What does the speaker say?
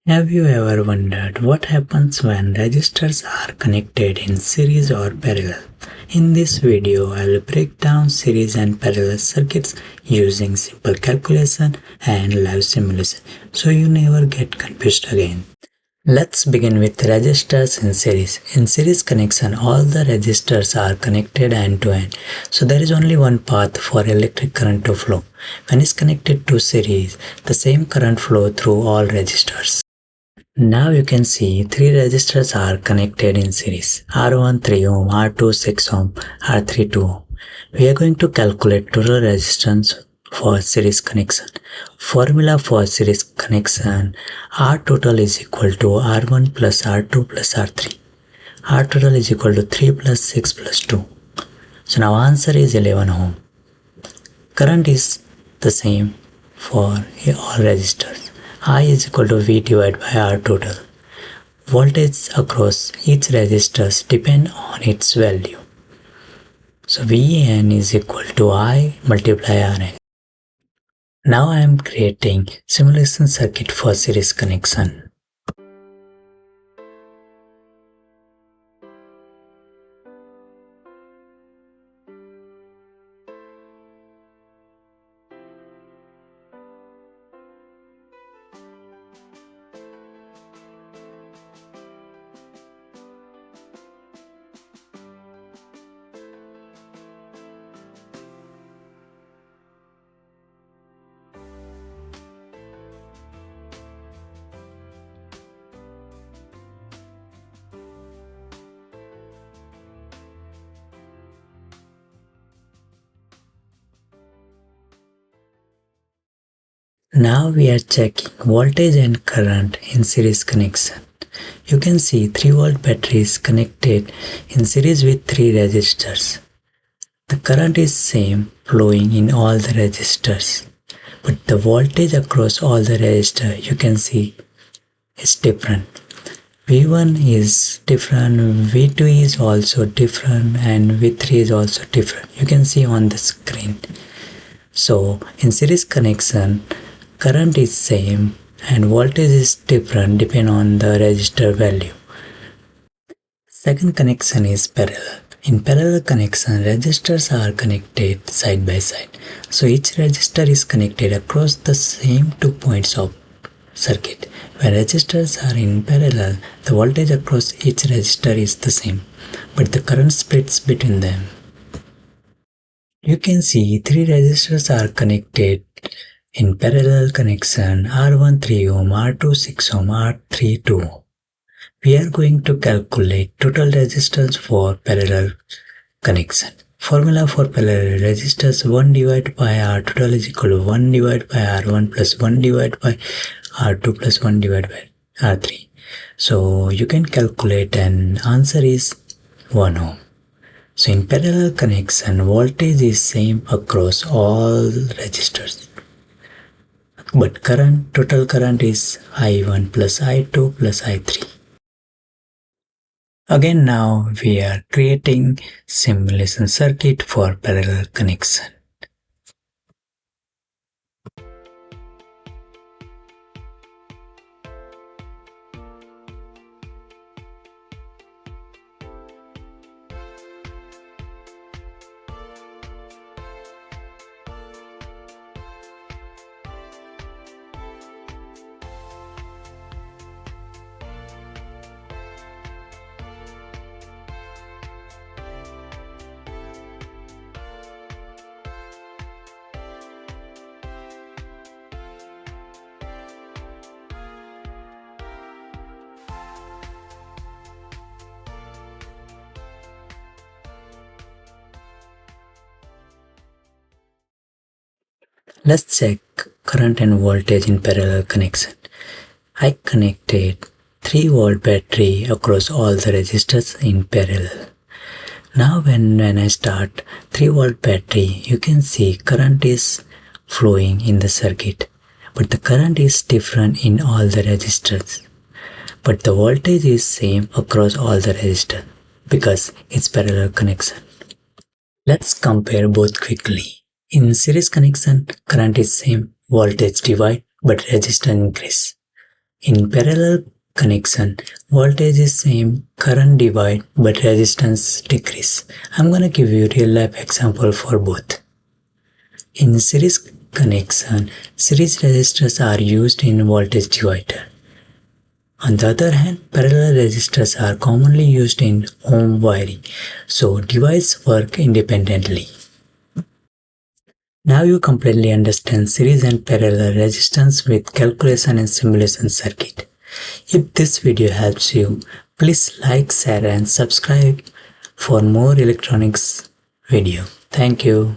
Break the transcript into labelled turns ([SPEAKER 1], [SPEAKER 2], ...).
[SPEAKER 1] Have you ever wondered what happens when resistors are connected in series or parallel? In this video, I will break down series and parallel circuits using simple calculation and live simulation so you never get confused again. Let's begin with resistors in series. In series connection, all the resistors are connected end to end. So there is only one path for electric current to flow. When it's connected to series, the same current flow through all resistors. Now you can see three resistors are connected in series. R1 3 ohm, R2 6 ohm, R3 2 ohm. We are going to calculate total resistance for series connection. Formula for series connection: R total is equal to R1 plus R2 plus R3. R total is equal to 3 plus 6 plus 2. So now answer is 11 ohm. Current is the same for all resistors. I is equal to V divided by R total. Voltage across each resistor depend on its value. So VN is equal to I multiply RN. Now I am creating simulation circuit for series connection. Now we are checking voltage and current in series connection. You can see 3 volt battery is connected in series with 3 resistors. The current is same flowing in all the resistors, but the voltage across all the resistors you can see is different. V1 is different, V2 is also different, and V3 is also different. You can see on the screen. So in series connection, current is same and voltage is different depending on the resistor value. Second connection is parallel. In parallel connection, resistors are connected side by side. So each resistor is connected across the same 2 points of circuit. When resistors are in parallel, the voltage across each resistor is the same, but the current splits between them. You can see 3 resistors are connected in parallel connection: R1 3 ohm, R2 6 ohm, R3 2 ohm. We are going to calculate total resistance for parallel connection. Formula for parallel resistors: 1 divided by R total is equal to 1 divided by R1 plus 1 divided by R2 plus 1 divided by R3. So you can calculate and answer is 1 ohm. So in parallel connection, voltage is same across all resistors. But total current is I1 plus I2 plus I3. Again, now we are creating simulation circuit for parallel connection. Let's check current and voltage in parallel connection. I connected 3 volt battery across all the resistors in parallel. Now when I start 3 volt battery, you can see current is flowing in the circuit, but the current is different in all the resistors. But the voltage is same across all the resistors because it's parallel connection. Let's compare both quickly. In series connection, current is same, voltage divide, but resistance increase. In parallel connection, voltage is same, current divide, but resistance decrease. I'm gonna give you real life example for both. In series connection, series resistors are used in voltage divider. On the other hand, parallel resistors are commonly used in home wiring, so devices work independently. Now you completely understand series and parallel resistance with calculation and simulation circuit. If this video helps you, please like, share and subscribe for more electronics video. Thank you.